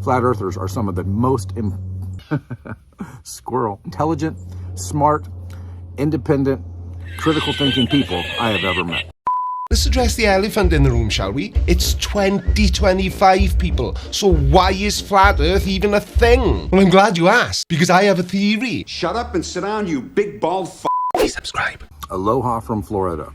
Flat earthers are some of the most intelligent, smart, independent, critical thinking people I have ever met. Let's address the elephant in the room, shall we? It's 2025, people. So why is flat earth even a thing? Well, I'm glad you asked, because I have a theory. Shut up and sit down, you big bald f***. Please subscribe. Aloha from Florida.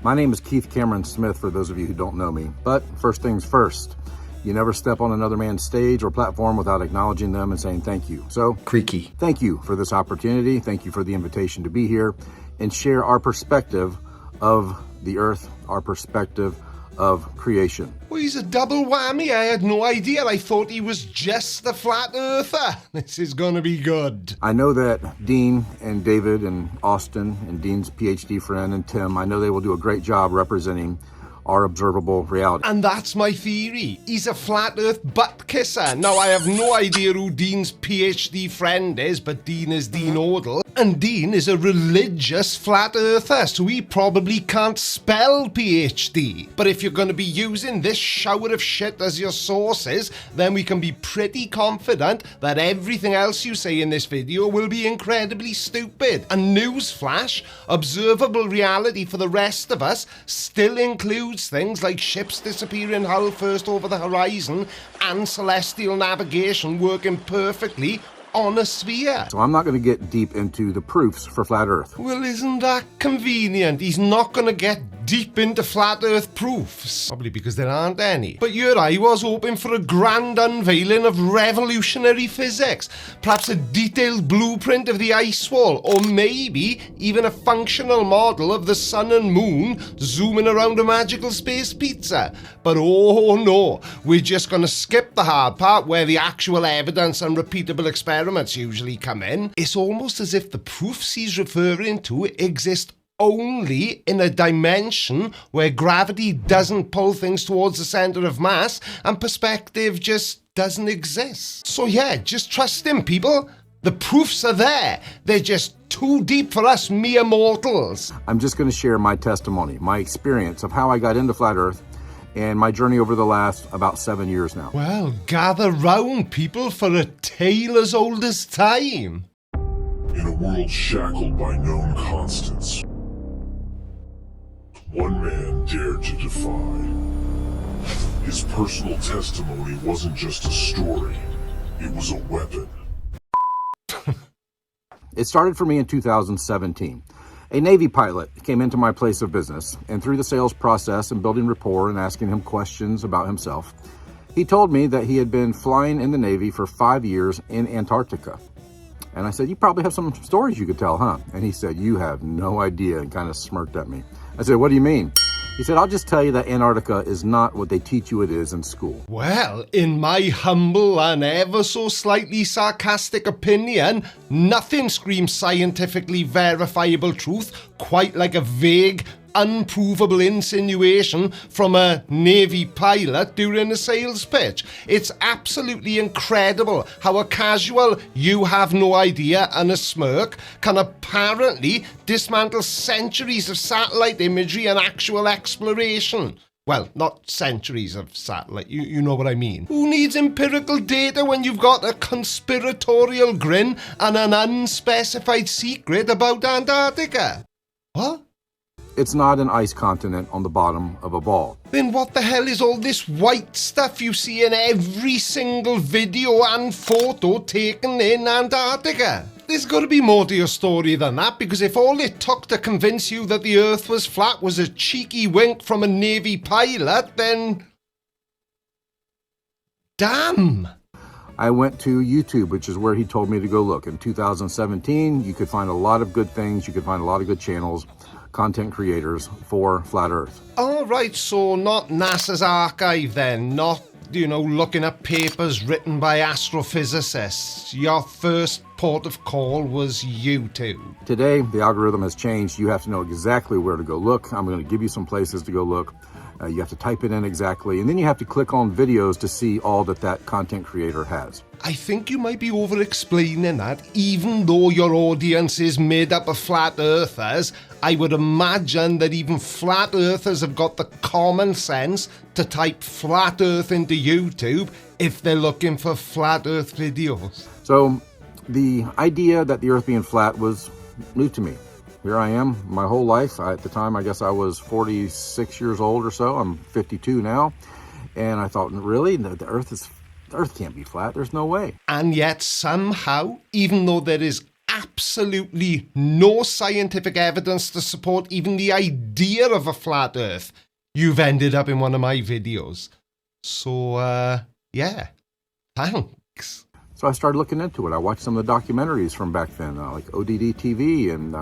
My name is Keith Cameron Smith, for those of you who don't know me. But first things first, you never step on another man's stage or platform without acknowledging them and saying thank you. So, Creaky. Thank you for this opportunity. Thank you for the invitation to be here and share our perspective of the earth, our perspective of creation. Well, he's a double whammy. I had no idea. I thought he was just the flat earther. This is gonna be good. I know that Dean and David and Austin and Dean's PhD friend and Tim, I know they will do a great job representing our observable reality. And that's my theory. He's a flat earth butt kisser. Now, I have no idea who Dean's PhD friend is, but Dean is Dean Odell. And Dean is a religious flat earther, so he probably can't spell PhD. But if you're going to be using this shower of shit as your sources, then we can be pretty confident that everything else you say in this video will be incredibly stupid. And newsflash, observable reality for the rest of us still includes things like ships disappearing hull first over the horizon and celestial navigation working perfectly on a sphere. So I'm not going to get deep into the proofs for flat earth. Well, isn't that convenient? He's not going to get deep into flat earth proofs. Probably because there aren't any. But here I was hoping for a grand unveiling of revolutionary physics. Perhaps a detailed blueprint of the ice wall, or maybe even a functional model of the sun and moon zooming around a magical space pizza. But oh no, we're just going to skip the hard part where the actual evidence and repeatable experiments usually come in. It's almost as if the proofs he's referring to exist only in a dimension where gravity doesn't pull things towards the center of mass and perspective just doesn't exist. So yeah, just trust him, people. The proofs are there. They're just too deep for us mere mortals. I'm just going to share my testimony, my experience of how I got into flat earth and my journey over the last about 7 years now. Well, gather round, people, for a tale as old as time. In a world shackled by known constants, one man dared to defy. His personal testimony wasn't just a story, it was a weapon. It started for me in 2017. A Navy pilot came into my place of business, and through the sales process and building rapport and asking him questions about himself, he told me that he had been flying in the Navy for 5 years in Antarctica. And I said, "You probably have some stories you could tell, huh?" And he said, "You have no idea," and kind of smirked at me. I said, "What do you mean?" He said, "I'll just tell you that Antarctica is not what they teach you it is in school." Well, in my humble and ever so slightly sarcastic opinion, nothing screams scientifically verifiable truth quite like a vague, unprovable insinuation from a Navy pilot during a sales pitch. It's absolutely incredible how a casual "you have no idea" and a smirk can apparently dismantle centuries of satellite imagery and actual exploration. Well, not centuries of satellite, you know what I mean. Who needs empirical data when you've got a conspiratorial grin and an unspecified secret about Antarctica? What? It's not an ice continent on the bottom of a ball. Then what the hell is all this white stuff you see in every single video and photo taken in Antarctica? There's got to be more to your story than that, because if all it took to convince you that the Earth was flat was a cheeky wink from a Navy pilot, then damn. I went to YouTube, which is where he told me to go look. In 2017, you could find a lot of good things. You could find a lot of good channels, content creators for flat earth. All right, so not NASA's archive then, not, looking at papers written by astrophysicists. Your first port of call was YouTube. Today, the algorithm has changed. You have to know exactly where to go look. I'm going to give you some places to go look. You have to type it in exactly, and then you have to click on videos to see all that content creator has. I think you might be over-explaining that. Even though your audience is made up of flat earthers, I would imagine that even flat earthers have got the common sense to type flat earth into YouTube, if they're looking for flat earth videos. So the idea that the earth being flat was new to me. Here I am, my whole life. At the time, I guess I was 46 years old or so. I'm 52 now. And I thought, really? The earth can't be flat. There's no way. And yet somehow, even though there is absolutely no scientific evidence to support even the idea of a flat earth, you've ended up in one of my videos. So, yeah, thanks. So I started looking into it. I watched some of the documentaries from back then, like ODD TV and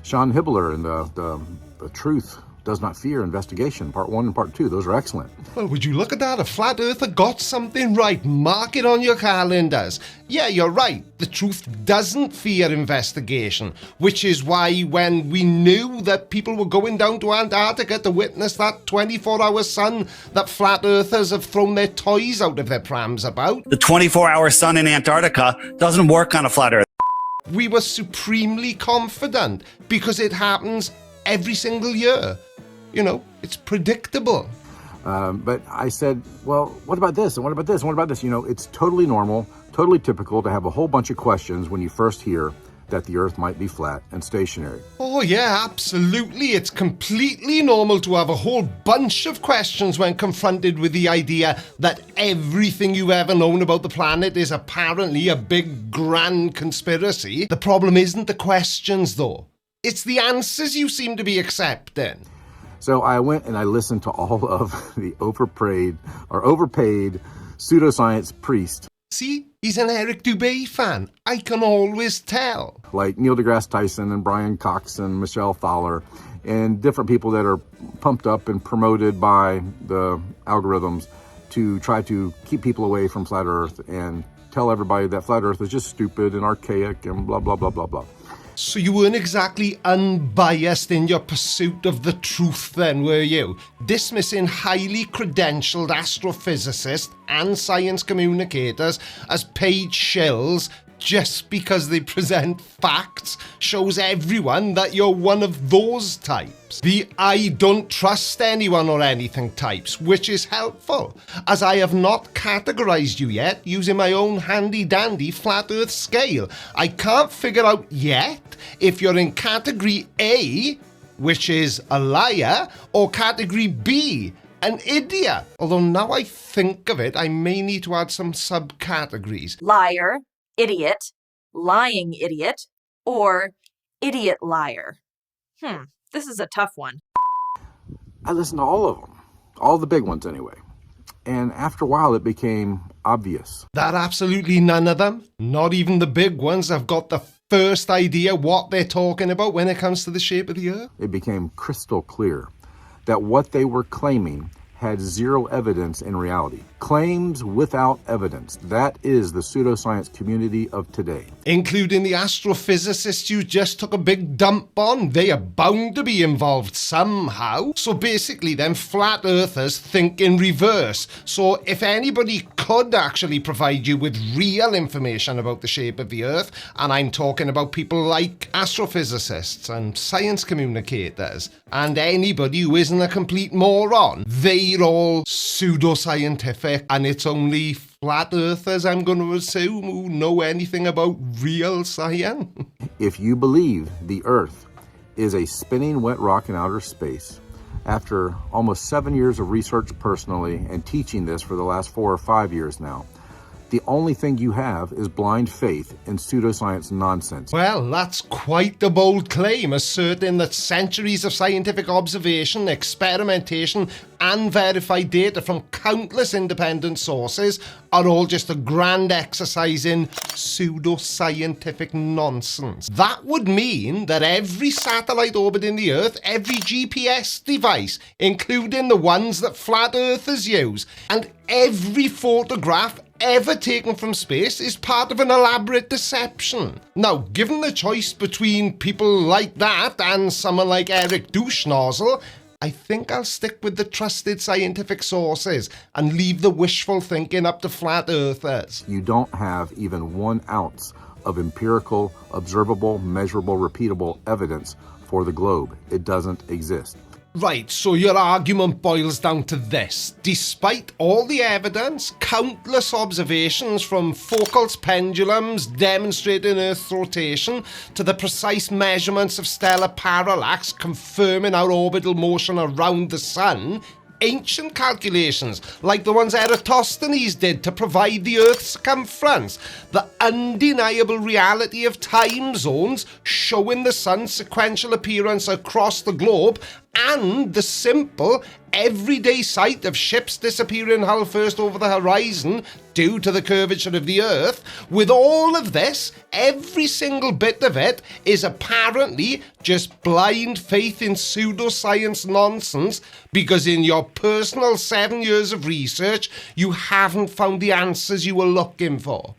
Sean Hibbler and the Truth Does Not Fear Investigation, Part 1 and Part 2. Those are excellent. Well, would you look at that? A flat earther got something right. Mark it on your calendars. Yeah, you're right. The Truth doesn't fear investigation, which is why when we knew that people were going down to Antarctica to witness that 24-hour sun that flat earthers have thrown their toys out of their prams about, The 24-hour sun in Antarctica doesn't work on a flat earth. we were supremely confident because it happens every single year. You know, it's predictable. But I said, well, what about this? And what about this? And what about this? You know, it's totally normal, totally typical to have a whole bunch of questions when you first hear that the earth might be flat and stationary. Oh yeah, absolutely. It's completely normal to have a whole bunch of questions when confronted with the idea that everything you've ever known about the planet is apparently a big grand conspiracy. The problem isn't the questions though. It's the answers you seem to be accepting. So I went and I listened to all of the overpaid pseudoscience priests See, he's an Eric Dubé fan. I can always tell. like Neil deGrasse Tyson and Brian Cox and Michelle Thaler and different people that are pumped up and promoted by the algorithms to try to keep people away from flat earth and tell everybody that flat earth is just stupid and archaic and blah, blah, blah, blah, blah. So you weren't exactly unbiased in your pursuit of the truth then, were you? Dismissing highly credentialed astrophysicists and science communicators as paid shills just because they present facts shows everyone that you're one of those types. The I don't trust anyone or anything types, which is helpful, as I have not categorized you yet using my own handy-dandy flat earth scale. I can't figure out yet if you're in category A, which is a liar, or category B, an idiot. Although now I think of it, I may need to add some subcategories. Liar, idiot, lying idiot, or idiot liar. This is a tough one. I listened to all of them, all the big ones anyway. And after a while, it became obvious. That absolutely none of them, not even the big ones, have got the first idea what they're talking about when it comes to the shape of the earth. It became crystal clear that what they were claiming had zero evidence in reality. Claims without evidence. That is the pseudoscience community of today. Including the astrophysicists you just took a big dump on. They are bound to be involved somehow. So basically them flat earthers think in reverse. So if anybody could actually provide you with real information about the shape of the earth, and I'm talking about people like astrophysicists and science communicators, and anybody who isn't a complete moron, they're all pseudoscientific, and it's only flat earthers, I'm going to assume, who know anything about real science. If you believe the earth is a spinning wet rock in outer space, after almost 7 years of research personally and teaching this for the last 4 or 5 years now, the only thing you have is blind faith in pseudoscience nonsense. Well, that's quite the bold claim, asserting that centuries of scientific observation, experimentation, and verified data from countless independent sources are all just a grand exercise in pseudoscientific nonsense. That would mean that every satellite orbiting the Earth, every GPS device, including the ones that flat earthers use, and every photograph ever taken from space is part of an elaborate deception. Now, given the choice between people like that and someone like Eric Douchenozzle, I think I'll stick with the trusted scientific sources and leave the wishful thinking up to flat earthers. You don't have even 1 ounce of empirical, observable, measurable, repeatable evidence for the globe. It doesn't exist. Right, so your argument boils down to this. Despite all the evidence, countless observations from Foucault's pendulums demonstrating Earth's rotation to the precise measurements of stellar parallax confirming our orbital motion around the Sun, ancient calculations like the ones Eratosthenes did to provide the Earth's circumference, the undeniable reality of time zones showing the Sun's sequential appearance across the globe, and the simple, everyday sight of ships disappearing hull first over the horizon due to the curvature of the Earth. With all of this, every single bit of it is apparently just blind faith in pseudoscience nonsense because in your personal 7 years of research, you haven't found the answers you were looking for.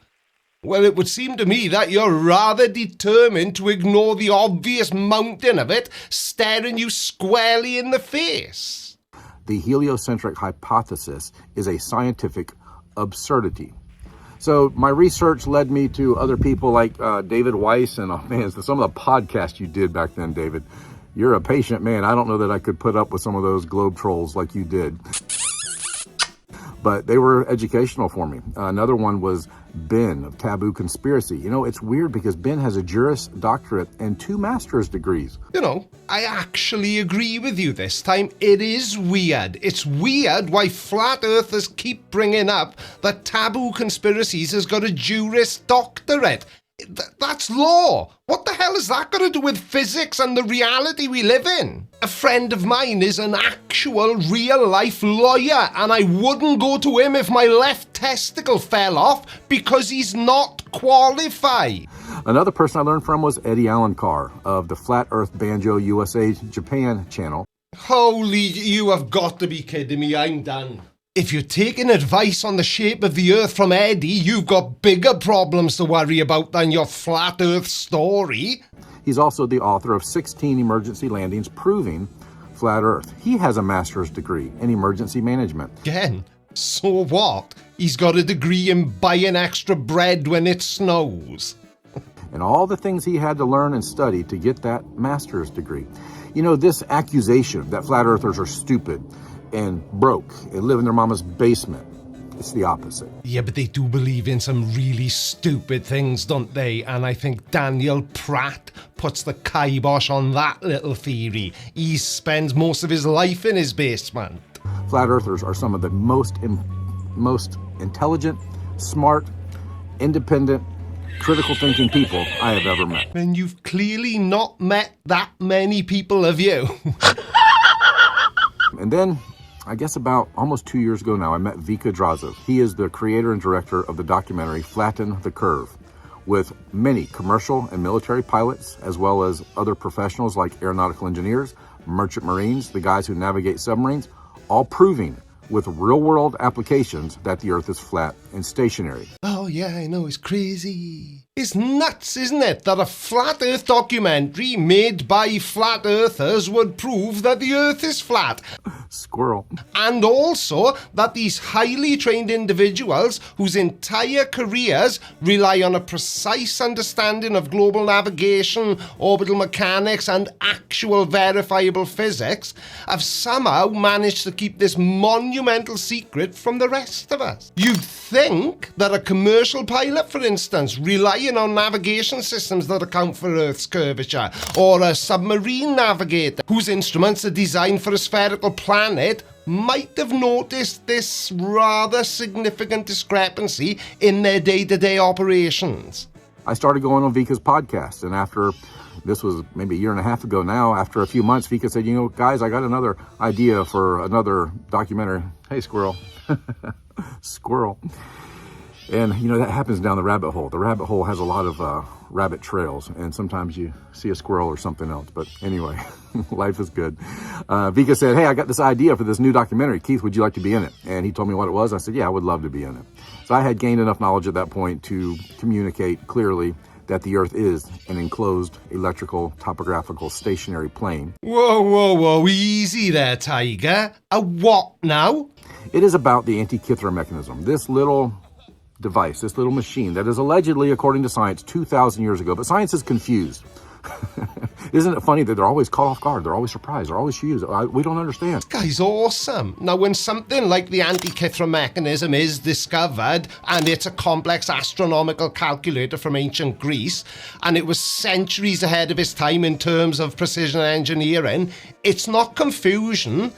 Well, it would seem to me that you're rather determined to ignore the obvious mountain of it staring you squarely in the face. The heliocentric hypothesis is a scientific absurdity. So my research led me to other people like David Weiss, and some of the podcasts you did back then, David. You're a patient man. I don't know that I could put up with some of those globe trolls like you did. But they were educational for me. Another one was Ben of Taboo Conspiracy. You know, it's weird because Ben has a Juris Doctorate and 2 master's degrees. You know, I actually agree with you this time. It is weird. It's weird why flat earthers keep bringing up that Taboo Conspiracies has got a Juris Doctorate. That's law. What the hell has that got to do with physics and the reality we live in? A friend of mine is an actual real-life lawyer, and I wouldn't go to him if my left testicle fell off because he's not qualified. Another person I learned from was Eddie Allen Carr of the Flat Earth Banjo USA Japan channel. Holy, you have got to be kidding me. I'm done. If you're taking advice on the shape of the Earth from Eddie, you've got bigger problems to worry about than your flat Earth story. He's also the author of 16 emergency landings proving flat Earth. He has a master's degree in emergency management. Again, so what? He's got a degree in buying extra bread when it snows. And all the things he had to learn and study to get that master's degree. You know, this accusation that flat earthers are stupid and broke and live in their mama's basement, it's the opposite. Yeah, but they do believe in some really stupid things, don't they? And I think Daniel Pratt puts the kibosh on that little theory. He spends most of his life in his basement. Flat earthers are some of the most intelligent, smart, independent, critical thinking people I have ever met. And you've clearly not met that many people, have you? And then, I guess about almost 2 years ago now, I met Vika Drazov. He is the creator and director of the documentary Flatten the Curve, with many commercial and military pilots, as well as other professionals like aeronautical engineers, merchant marines, the guys who navigate submarines, all proving with real-world applications that the Earth is flat and stationary. Oh yeah, I know, it's crazy. It's nuts, isn't it, that a flat Earth documentary made by flat earthers would prove that the Earth is flat. Squirrel. And also that these highly trained individuals whose entire careers rely on a precise understanding of global navigation, orbital mechanics, and actual verifiable physics have somehow managed to keep this monumental secret from the rest of us. You'd think that a commercial pilot, for instance, relying on navigation systems that account for Earth's curvature, or a submarine navigator whose instruments are designed for a spherical planet, might have noticed this rather significant discrepancy in their day-to-day operations. I started going on Vika's podcast, and after, this was maybe a year and a half ago now, after a few months, Vika said, you know, guys, I got another idea for another documentary. Hey, squirrel. Squirrel. And, you know, that happens down the rabbit hole. The rabbit hole has a lot of rabbit trails, and sometimes you see a squirrel or something else. But anyway, life is good. Vika said, hey, I got this idea for this new documentary. Keith, would you like to be in it? And he told me what it was. I said, yeah, I would love to be in it. So I had gained enough knowledge at that point to communicate clearly that the Earth is an enclosed electrical topographical stationary plane. Whoa, whoa, whoa, easy there, Tiger. A what now? It is about the Antikythera mechanism. This little device, this little machine that is allegedly, according to science, 2,000 years ago, but science is confused. Isn't it funny that they're always caught off guard? They're always surprised. They're always confused. We don't understand. This guy's awesome. Now, when something like the Antikythera mechanism is discovered, and it's a complex astronomical calculator from ancient Greece, and it was centuries ahead of its time in terms of precision engineering, it's not confusion,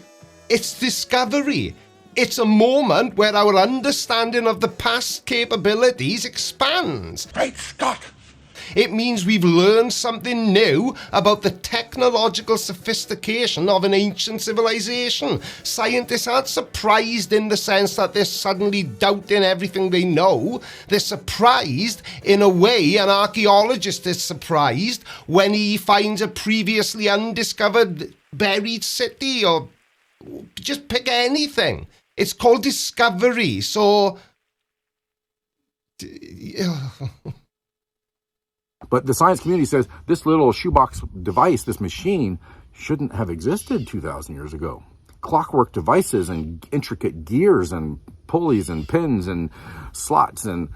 it's discovery. It's a moment where our understanding of the past capabilities expands. Great Scott! It means we've learned something new about the technological sophistication of an ancient civilization. Scientists aren't surprised in the sense that they're suddenly doubting everything they know. They're surprised in a way an archaeologist is surprised when he finds a previously undiscovered buried city, or just pick anything. It's called discovery, so... But the science community says this little shoebox device, this machine, shouldn't have existed 2,000 years ago. Clockwork devices and intricate gears and pulleys and pins and slots and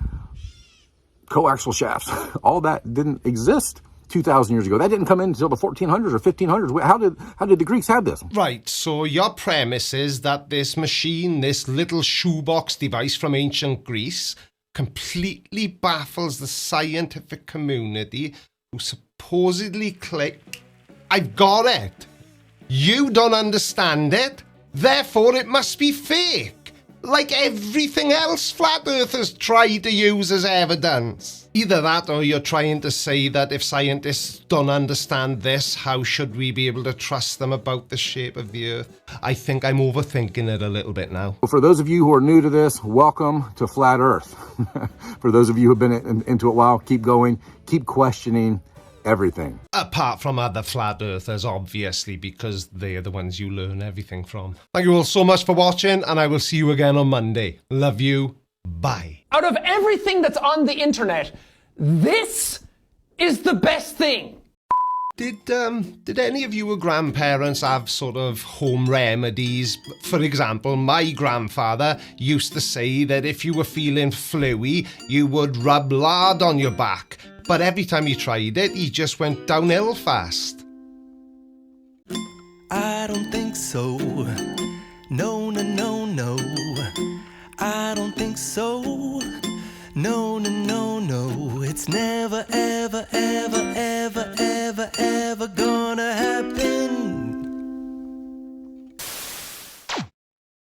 coaxial shafts, all that didn't exist 2,000 years ago. That didn't come in until the 1400s or 1500s. How did the Greeks have this? Right, so your premise is that this machine, this little shoebox device from ancient Greece, completely baffles the scientific community who supposedly click, I've got it. You don't understand it, therefore it must be fake. Like everything else flat earthers try to use as evidence. Either that, or you're trying to say that if scientists don't understand this, how should we be able to trust them about the shape of the earth? I think I'm overthinking it a little bit now. For those of you who are new to this, welcome to Flat Earth. For those of you who have been into it a while, keep going, keep questioning everything. Apart from other flat earthers, obviously, because they're the ones you learn everything from. Thank you all so much for watching, and I will see you again on Monday. Love you. Bye. Out of everything that's on the internet, this is the best thing. Did any of you grandparents have sort of home remedies? For example, my grandfather used to say that if you were feeling fluey, you would rub lard on your back. But every time he tried it, he just went downhill fast. I don't think so. No, no, no, no. I don't think so. No, no, no, no. It's never, ever, ever, ever,